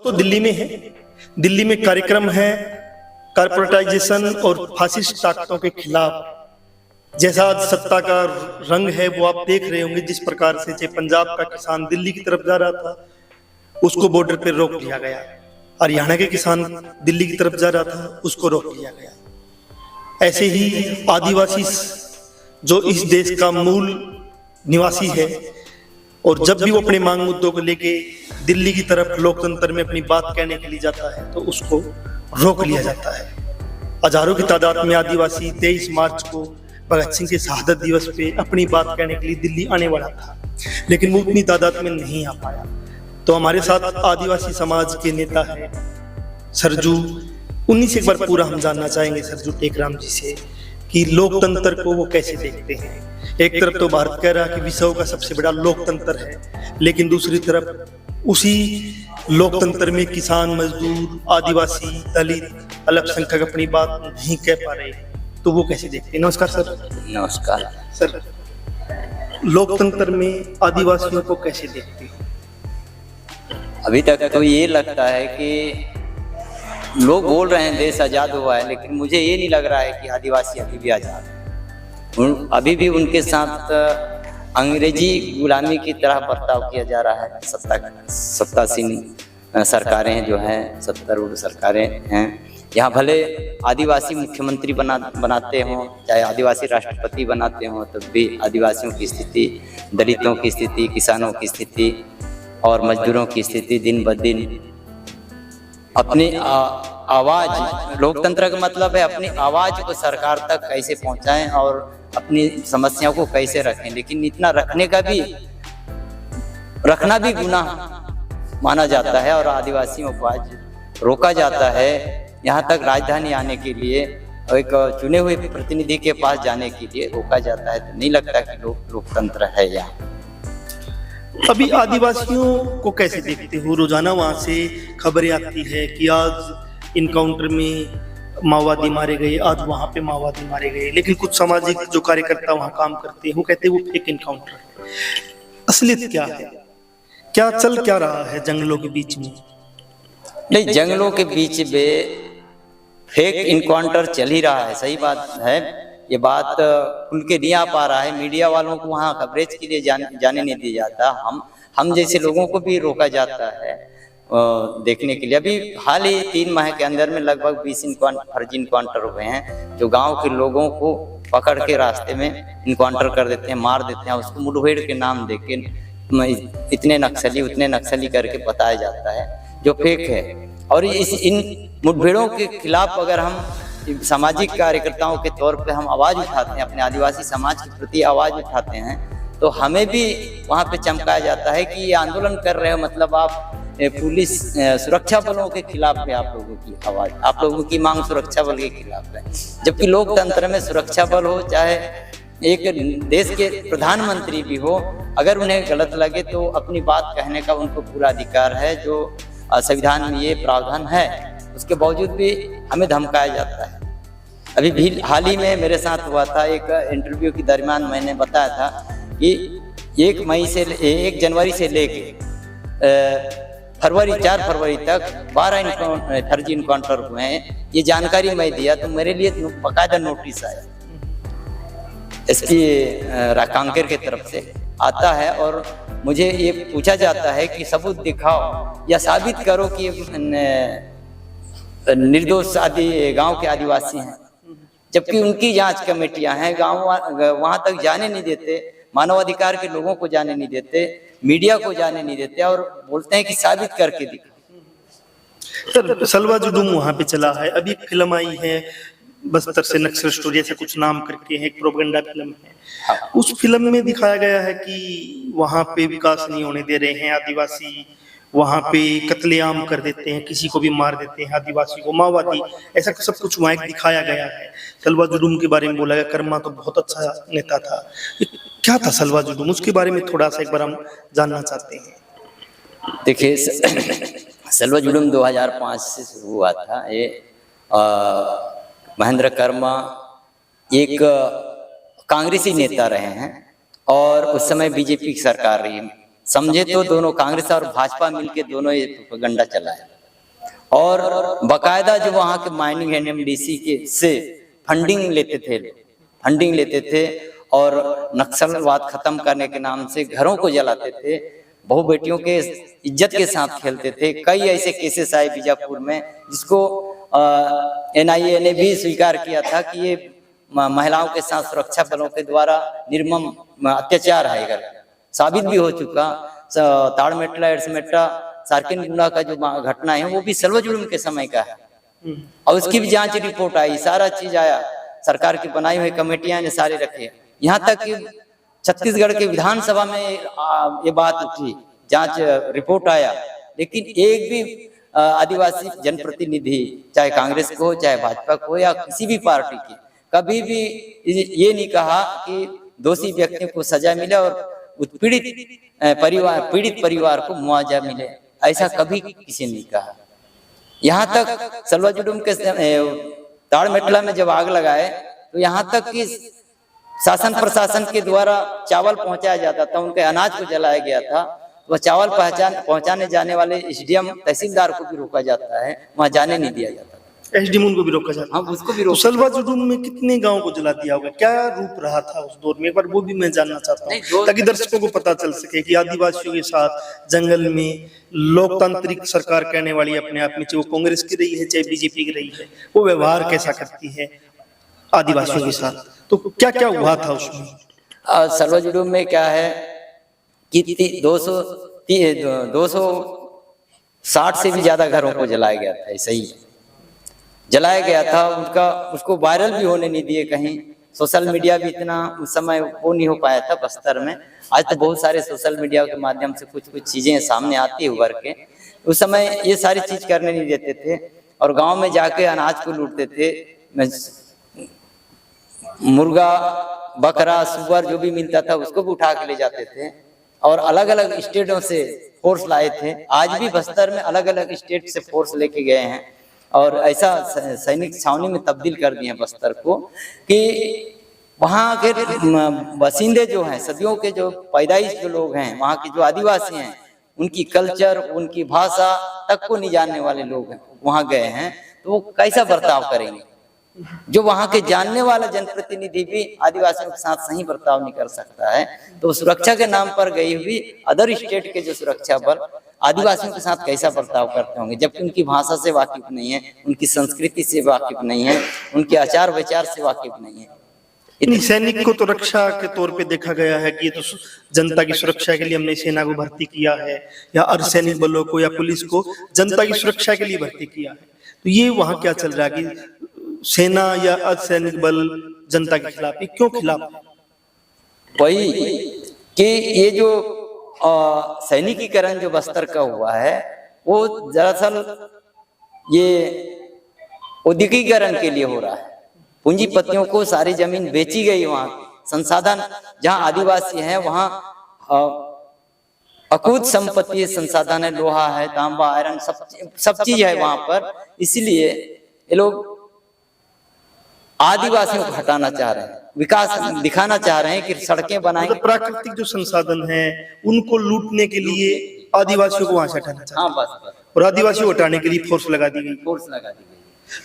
तो दिल्ली में है, दिल्ली में कार्यक्रम है कारपोरेटाइजेशन और फासिस्ट ताकतों के खिलाफ। जैसा आज सत्ता का रंग है वो आप देख रहे होंगे, जिस प्रकार से पंजाब का किसान दिल्ली की तरफ जा रहा था उसको बॉर्डर पर रोक लिया गया, हरियाणा के किसान दिल्ली की तरफ जा रहा था उसको रोक लिया गया। ऐसे ही आदिवासी जो इस देश का मूल निवासी है और जब भी वो अपने मांग मुद्दों को लेके दिल्ली की तरफ लोकतंत्र में अपनी बात कहने के लिए जाता है तो उसको रोक लिया जाता है। हजारों की तादाद में आदिवासी 23 मार्च को भगत सिंह के शहादत दिवस पे अपनी बात कहने के लिए दिल्ली आने वाला था, लेकिन वो उतनी तादाद में नहीं आ पाया। तो हमारे साथ आदिवासी समाज के नेता है सरजू, उन्हीं से एक बार पूरा हम जानना चाहेंगे सरजू टेकराम जी से कि लोकतंत्र को वो कैसे देखते हैं। एक तरफ तो भारत कह रहा है कि विश्व का सबसे बड़ा लोकतंत्र है, लेकिन दूसरी तरफ उसी लोकतंत्र में किसान, मजदूर, आदिवासी, दलित, अल्पसंख्यक अपनी बात नहीं कह पा रहे, तो वो कैसे देखते हैं। नमस्कार सर। नमस्कार सर, लोकतंत्र में आदिवासियों को कैसे देखते हैं? अभी तक तो ये लगता है कि लोग बोल रहे हैं देश आज़ाद हुआ है, लेकिन मुझे ये नहीं लग रहा है कि आदिवासी अभी भी आज़ाद है। अभी भी उनके साथ अंग्रेजी गुलामी की तरह बर्ताव किया जा रहा है। सत्तासीन सरकारें जो हैं, सत्तारूढ़ सरकारें हैं, यहाँ भले आदिवासी मुख्यमंत्री बनाते हों, चाहे आदिवासी राष्ट्रपति बनाते हों, तब भी आदिवासियों की स्थिति, दलितों की स्थिति, किसानों की स्थिति और मजदूरों की स्थिति दिन ब दिन अपनी आवाज़, लोकतंत्र का मतलब है अपनी आवाज़ को सरकार तक कैसे पहुंचाएं और अपनी समस्याओं को कैसे रखें। लेकिन इतना रखना भी गुनाह माना जाता है और आदिवासियों को आज रोका जाता है यहाँ तक राजधानी आने के लिए, एक चुने हुए प्रतिनिधि के पास जाने के लिए रोका जाता है। तो नहीं लगता कि लोकतंत्र है यहाँ। अभी आदिवासियों को कैसे देखते हो? रोजाना वहां से खबरें आती है कि आज इनकाउंटर में माओवादी मारे गए, आज वहां पे माओवादी मारे गए, लेकिन कुछ सामाजिक जो कार्यकर्ता वहां काम करते हैं वो कहते हैं वो फेक इनकाउंटर है। असलियत क्या है? क्या चल क्या रहा है जंगलों के बीच में? नहीं, जंगलों के बीच में फेक इनकाउंटर चल ही रहा है, सही बात है। ये बात खुल के नहीं आ पा रहा है, मीडिया वालों को वहाँ कवरेज के लिए जाने नहीं दिया जाता। हम जैसे लोगों को भी रोका जाता है देखने के लिए। अभी हाल ही 3 माह के अंदर में लगभग 20 फर्जी इनकाउंटर हुए हैं, जो गांव के लोगों को पकड़ के रास्ते में इनकाउंटर कर देते हैं, मार देते हैं। उसको मुठभेड़ के नाम देके इतने नक्सली उतने नक्सली करके बताया जाता है, जो फेक है। और इन मुठभेड़ों के खिलाफ अगर हम सामाजिक कार्यकर्ताओं के तौर पे हम आवाज़ उठाते हैं, अपने आदिवासी समाज के प्रति आवाज़ उठाते हैं, तो हमें भी वहाँ पे चमकाया जाता है कि ये आंदोलन कर रहे हो, मतलब आप पुलिस सुरक्षा बलों के खिलाफ है। आप लोगों की आवाज़, आप लोगों की मांग सुरक्षा बल के खिलाफ है। जबकि लोकतंत्र में सुरक्षा बल हो, चाहे एक देश के प्रधानमंत्री भी हो, अगर उन्हें गलत लगे तो अपनी बात कहने का उनको पूरा अधिकार है, जो संविधान में ये प्रावधान है। उसके बावजूद भी हमें धमकाया जाता है। अभी भी हाल ही में मेरे साथ हुआ था, एक इंटरव्यू के दरमियान मैंने बताया था कि 1 जनवरी से लेके 4 फरवरी तक 12 फर्जी इनकाउंटर हुए हैं। ये जानकारी मैं दिया तो मेरे लिए बाकायदा नोटिस आया, इसकी कांकेर की तरफ से आता है और मुझे ये पूछा जाता है कि सबूत दिखाओ या साबित करो कि निर्दोष गांव के आदिवासी हैं, जबकि उनकी जांच कमेटियां हैं। गांव वहां तक जाने नहीं देते, मानवाधिकार के लोगों को जाने नहीं देते, मीडिया को जाने नहीं देते और बोलते हैं कि साबित करके दिखाओ। सर, सलवा जुलूम वहां पे चला है। अभी फिल्म आई है बस्तर से नक्सल स्टोरी, ऐसा कुछ नाम करके है, एक प्रोपेगेंडा फिल्म है। उस फिल्म में दिखाया गया है कि वहां पे विकास नहीं होने दे रहे हैं आदिवासी, वहां पे कत्लेआम कर देते हैं, किसी को भी मार देते हैं आदिवासी को, माओवादी, ऐसा सब कुछ वहां दिखाया गया है। सलवा जुलूम के बारे में बोला गया, कर्मा तो बहुत अच्छा नेता था। क्या था सलवा जुलूम? उसके बारे में थोड़ा सा एक बार हम जानना चाहते हैं। देखिए, सलवा जुलूम 2005 से शुरू हुआ था। ये महेंद्र कर्मा एक कांग्रेसी नेता रहे हैं और उस समय बीजेपी की सरकार रही समझे तो दोनों कांग्रेस और भाजपा मिलके दोनों ये प्रोपेगेंडा चलाए और बकायदा जो वहाँ के माइनिंग एनएमडीसी के से फंडिंग लेते थे और नक्सलवाद खत्म करने के नाम से घरों को जलाते थे, बहु बेटियों के इज्जत के साथ खेलते थे। कई ऐसे केसेस आए बीजापुर में जिसको एनआईए ने भी स्वीकार किया था कि ये महिलाओं के साथ सुरक्षा बलों के द्वारा निर्मम अत्याचार है। अगर साबित भी हो चुका, ताड़मेटला एड्समेटा सारकिनगुड़ा का जो घटना है वो भी सलवा जुलूम के समय का है और उसकी भी जांच रिपोर्ट आई, सारा चीज आया, सरकार की बनाई हुई कमेटियां ने सारे रखे। यहाँ तक कि छत्तीसगढ़ के विधानसभा में ये बात उठी, जांच रिपोर्ट आया, लेकिन एक भी आदिवासी जनप्रतिनिधि चाहे कांग्रेस को चाहे भाजपा को या किसी भी पार्टी की कभी भी ये नहीं कहा कि दोषी व्यक्तियों को सजा मिले और पीड़ित परिवार को मुआवजा मिले, ऐसा कभी किसी ने नहीं कहा। यहाँ तक सलवा जुलूम के ताड़मेटला में जब आग लगाए तो यहाँ तक कि शासन प्रशासन के द्वारा चावल पहुंचाया जाता था, उनके अनाज को जलाया गया था। वह चावल पहुंचाने जाने वाले एसडीएम तहसीलदार को भी रोका जाता है, वहां जाने नहीं दिया जाता। एसडीएम उनको भी रोका जाता है? हाँ, उसको भी रोका। तो सलवा जुलूम में कितने गांव को जला दिया होगा, क्या रूप रहा था उस दौर में, एक बार वो भी मैं जानना चाहता हूँ ताकि दर्शकों को पता चल सके कि आदिवासियों के साथ जंगल में लोकतांत्रिक सरकार कहने वाली अपने आप में, चाहे वो कांग्रेस की रही है चाहे बीजेपी की रही है, वो व्यवहार कैसा करती है आदिवासियों के साथ, तो क्या क्या हुआ था उसमें? सलवा जुलूम में क्या है कि 260 से भी ज्यादा घरों को जलाया गया था, ऐसा ही जलाया गया था। उसको वायरल भी होने नहीं दिए कहीं, सोशल मीडिया भी इतना उस समय वो नहीं हो पाया था बस्तर में। आज तो बहुत सारे सोशल मीडिया के माध्यम से कुछ चीजें सामने आती है उभर के। उस समय ये सारी चीज करने नहीं देते थे और गांव में जाके अनाज को लूटते थे, मुर्गा बकरा सुअर जो भी मिलता था उसको भी उठा के ले जाते थे और अलग अलग स्टेटों से फोर्स लाए थे। आज भी बस्तर में अलग अलग स्टेट से फोर्स लेके गए हैं और ऐसा सैनिक छावनी में तब्दील कर दिए बस्तर को कि वहाँ के बसिंदे जो हैं, सदियों के जो पैदाइश जो लोग हैं, वहाँ के जो आदिवासी हैं, उनकी कल्चर उनकी भाषा तक को नहीं जानने वाले लोग हैं, वहाँ गए हैं तो वो कैसा बर्ताव करेंगे। जो वहाँ के जानने वाला जनप्रतिनिधि भी आदिवासियों के साथ सही बर्ताव नहीं कर सकता है, तो सुरक्षा के नाम पर गई हुई अदर स्टेट के जो सुरक्षा बल आदिवासियों के साथ कैसा बर्ताव करते होंगे, जबकि उनकी भाषा से वाकिफ नहीं है, उनकी संस्कृति से वाकिफ नहीं है, उनके आचार विचार से वाकिफ नहीं है। इतनी सैनिक को तो रक्षा के तौर पे देखा गया है कि ये तो जनता की सुरक्षा के लिए हमने सेना को भर्ती किया है, या अर्धसैनिक बलों को या पुलिस को जनता की सुरक्षा के लिए भर्ती किया है, तो ये वहाँ क्या चल रहा है कि सेना या अर्धसैनिक बल जनता के खिलाफ, ये क्यों खिलाफ है? वही कि ये जो सैनिकीकरण जो बस्तर का हुआ है वो दरअसल ये औद्योगिकीकरण के लिए हो रहा है। पूंजीपतियों को सारी जमीन बेची गई, वहाँ संसाधन जहाँ आदिवासी हैं वहाँ अकूत संपत्ति संसाधन है, लोहा है, तांबा आयरन सब चीज है वहाँ पर। इसलिए ये लोग आदिवासियों को हटाना चाह रहे हैं, विकास दिखाना चाह रहे हैं कि सड़कें बनाएंगे। मतलब प्राकृतिक जो संसाधन है उनको लूटने के लिए आदिवासियों को वहां से हटाना चाहते हैं। हाँ, बस और आदिवासियों को हटाने के लिए फोर्स लगा दी गई।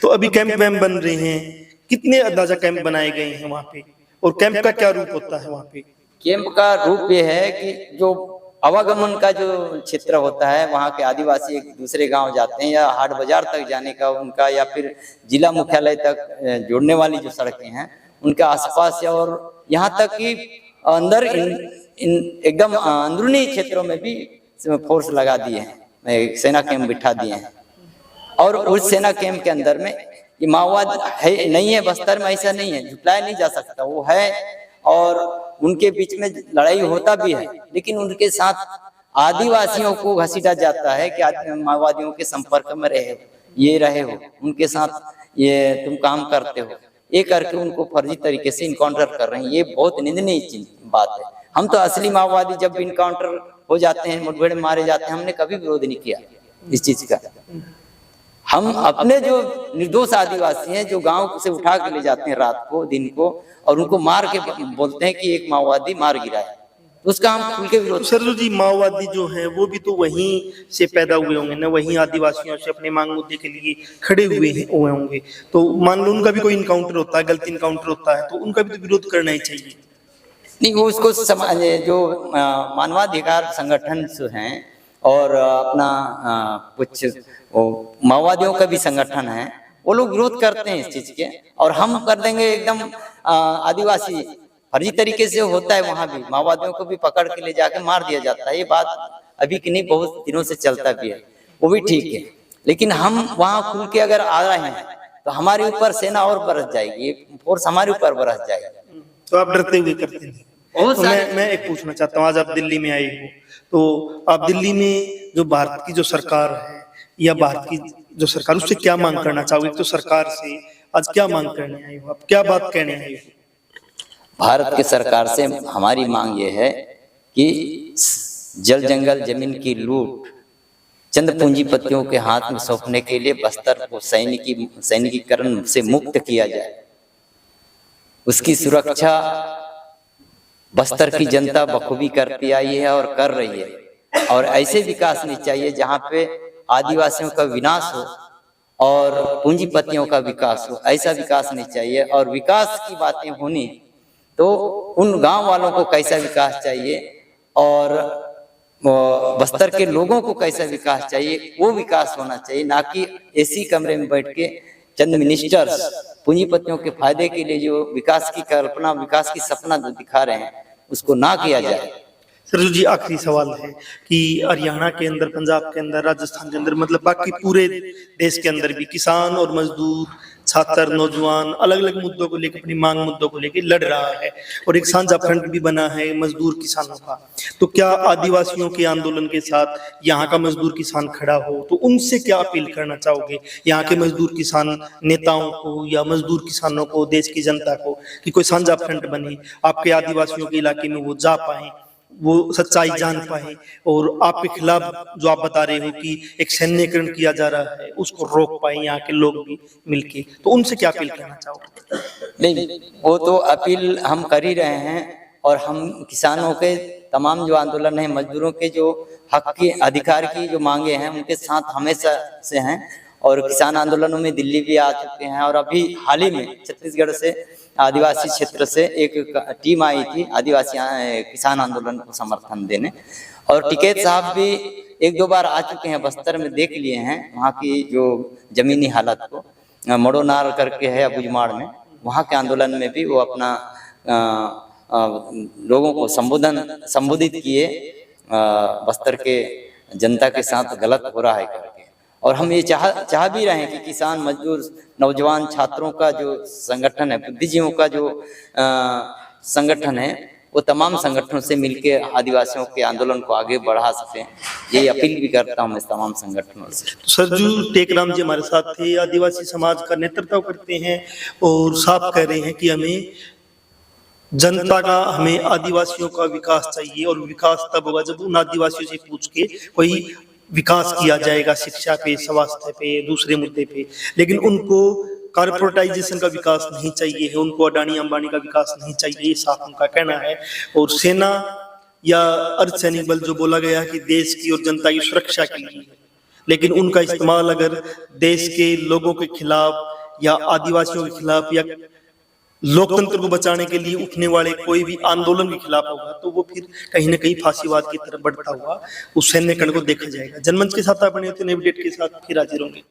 तो अभी कैंप वैम्प बन रहे हैं, कितने अंदाजा कैंप बनाए गए हैं वहाँ पे, और कैंप का क्या रूप होता है वहाँ पे? कैंप का रूप ये है कि जो आवागमन का जो क्षेत्र होता है, वहाँ के आदिवासी एक दूसरे गांव जाते हैं या हाट बाजार तक जाने का उनका, या फिर जिला मुख्यालय तक जोड़ने वाली जो सड़कें हैं उनके आसपास, और यहाँ तक कि अंदर एकदम अंदरूनी क्षेत्रों में भी फोर्स लगा दिए हैं, सेना कैंप बिठा दिए हैं। और उस सेना कैंप के अंदर में ये माओवाद है नहीं है, बस्तर में ऐसा नहीं है, झुटलाया नहीं जा सकता, वो है। और उनके बीच में लड़ाई होता भी है, लेकिन उनके साथ आदिवासियों को घसीटा जाता है कि माओवादियों के संपर्क में रहे हो, ये रहे हो, उनके साथ ये तुम काम करते हो, ये करके उनको फर्जी तरीके से इनकाउंटर कर रहे हैं। ये बहुत निंदनीय बात है। हम तो असली माओवादी जब इनकाउंटर हो जाते हैं, मुठभेड़ मारे जाते हैं, हमने कभी विरोध नहीं किया इस चीज का। हम अपने जो निर्दोष आदिवासी हैं जो गांव से उठा के ले जाते हैं रात को दिन को, और उनको मार के बोलते हैं कि एक माओवादी मार गिरा है, उसका हम खुल के विरोध। तो सरजू जी, माओवादी जो है वो भी तो वहीं से पैदा हुए होंगे ना, वहीं आदिवासियों से अपने मांग मुद्दे के लिए खड़े हुए होंगे। तो मान लो उनका भी कोई इनकाउंटर होता है, गलत इनकाउंटर होता है, तो उनका भी तो विरोध करना ही चाहिए। नहीं, वो उसको समाज जो मानवाधिकार संगठन जो हैं और अपना कुछ वो माओवादियों का भी संगठन है, वो लोग विरोध करते हैं इस चीज के, और हम कर देंगे एकदम आदिवासी फर्जी तरीके से होता है। वहां भी माओवादियों को भी पकड़ के ले जाके मार दिया जाता है। ये बात अभी की नहीं, बहुत दिनों से चलता भी है, वो भी ठीक है। लेकिन हम वहां खुल के अगर आ रहे हैं तो हमारे ऊपर सेना और बरस जाएगी, फोर्स हमारे ऊपर बरस जाएगी। तो आप डरते हुए करते हैं। तो मैं एक पूछना चाहता हूँ, आज आप दिल्ली में आए हो, तो आप दिल्ली में जो भारत की जो सरकार है या भारत की जो सरकार, उससे क्या मांग करना चाहोगे? तो सरकार से आज क्या मांग करने आए हो आप, क्या बात कहने आए हो? भारत की सरकार से हमारी मांग ये है कि जल जंगल जमीन की लूट चंद पूंजीपतियों के हाथ में सौंपने के लिए बस्तर को सैनिकीकरण से मुक्त किया जाए। उसकी सुरक्षा बस्तर की जनता बखूबी करती आई है और कर रही है। और ऐसे विकास नहीं चाहिए जहाँ पे आदिवासियों का विनाश हो और पूंजीपतियों का विकास हो, ऐसा विकास नहीं चाहिए। और विकास की बातें होनी तो उन गांव वालों को कैसा विकास चाहिए और बस्तर के लोगों को कैसा विकास चाहिए, वो विकास होना चाहिए, ना कि एसी कमरे में बैठ के चंद मिनिस्टर्स पूंजीपतियों के फायदे के लिए जो विकास की कल्पना, विकास की सपना जो दिखा रहे हैं, उसको ना किया जाए। सरजू जी, आखिरी सवाल है कि हरियाणा के अंदर, पंजाब के अंदर, राजस्थान के अंदर, मतलब बाकी पूरे देश के अंदर भी किसान और मजदूर, छात्र, नौजवान अलग अलग मुद्दों को लेकर, अपनी मांग मुद्दों को लेकर लड़ रहा है, और एक साझा फ्रंट भी बना है मजदूर किसानों का। तो क्या आदिवासियों के आंदोलन के साथ यहाँ का मजदूर किसान खड़ा हो, तो उनसे क्या अपील करना चाहोगे यहाँ के मजदूर किसान नेताओं को या मजदूर किसानों को, देश की जनता को, कि कोई साझा फ्रंट बने, आपके आदिवासियों के इलाके में वो जा पाए, वो सच्चाई जान पाए, और आपके खिलाफ जो आप बता रहे हो कि एक सैन्यकरण किया जा रहा है, उसको रोक पाए यहाँ के लोग भी मिलके? तो उनसे क्या अपील करना चाहोगे? नहीं, वो तो अपील हम कर ही रहे हैं, और हम किसानों के तमाम जो आंदोलन है, मजदूरों के जो हक की, अधिकार की जो मांगे हैं, उनके साथ हमेशा से हैं। और किसान आंदोलनों में दिल्ली भी आ चुके हैं, और अभी हाल ही में छत्तीसगढ़ से आदिवासी क्षेत्र से एक टीम आई थी आदिवासी किसान आंदोलन को समर्थन देने, और टिकैत साहब भी एक दो बार आ चुके हैं, बस्तर में देख लिए हैं वहाँ की जो जमीनी हालत को। मड़ोनार करके है अबुझमाड़ में, वहाँ के आंदोलन में भी वो अपना लोगों को संबोधित किए, बस्तर के जनता के साथ गलत हो रहा है करके। और हम ये चाह भी रहे हैं कि किसान, मजदूर, नौजवान, छात्रों का जो संगठन है, बुद्धिजीवियों का जो संगठन है, वो तमाम संगठनों से मिलकर आदिवासियों के आंदोलन को आगे बढ़ा सकें, ये अपील भी करता हूँ मैं तमाम संगठनों से। सरजू टेकराम जी हमारे साथ थे, आदिवासी समाज का नेतृत्व करते हैं, और साफ कह रहे हैं कि हमें जनता का, हमें आदिवासियों का विकास चाहिए, और विकास तब होगा जब उन आदिवासियों से पूछ के कोई विकास किया जाएगा, शिक्षा पे, स्वास्थ्य पे, दूसरे मुद्दे पे। लेकिन उनको कॉर्पोरेटाइजेशन का विकास नहीं चाहिए है, उनको अडानी अंबानी का विकास नहीं चाहिए, ये साफ उनका कहना है। और सेना या अर्धसैनिक बल जो बोला गया कि देश की और जनता की सुरक्षा के लिए, लेकिन उनका इस्तेमाल अगर देश के लोगों के खिलाफ या आदिवासियों के खिलाफ या लोकतंत्र को बचाने के लिए उठने वाले कोई भी आंदोलन के खिलाफ होगा, तो वो फिर कहीं ना कहीं फांसीवाद की तरफ बढ़ता हुआ उस सैन्यकरण को देखा जाएगा। जनमंच के साथ आप बने होते, नए अपडेट के साथ फिर हाजिर होंगे।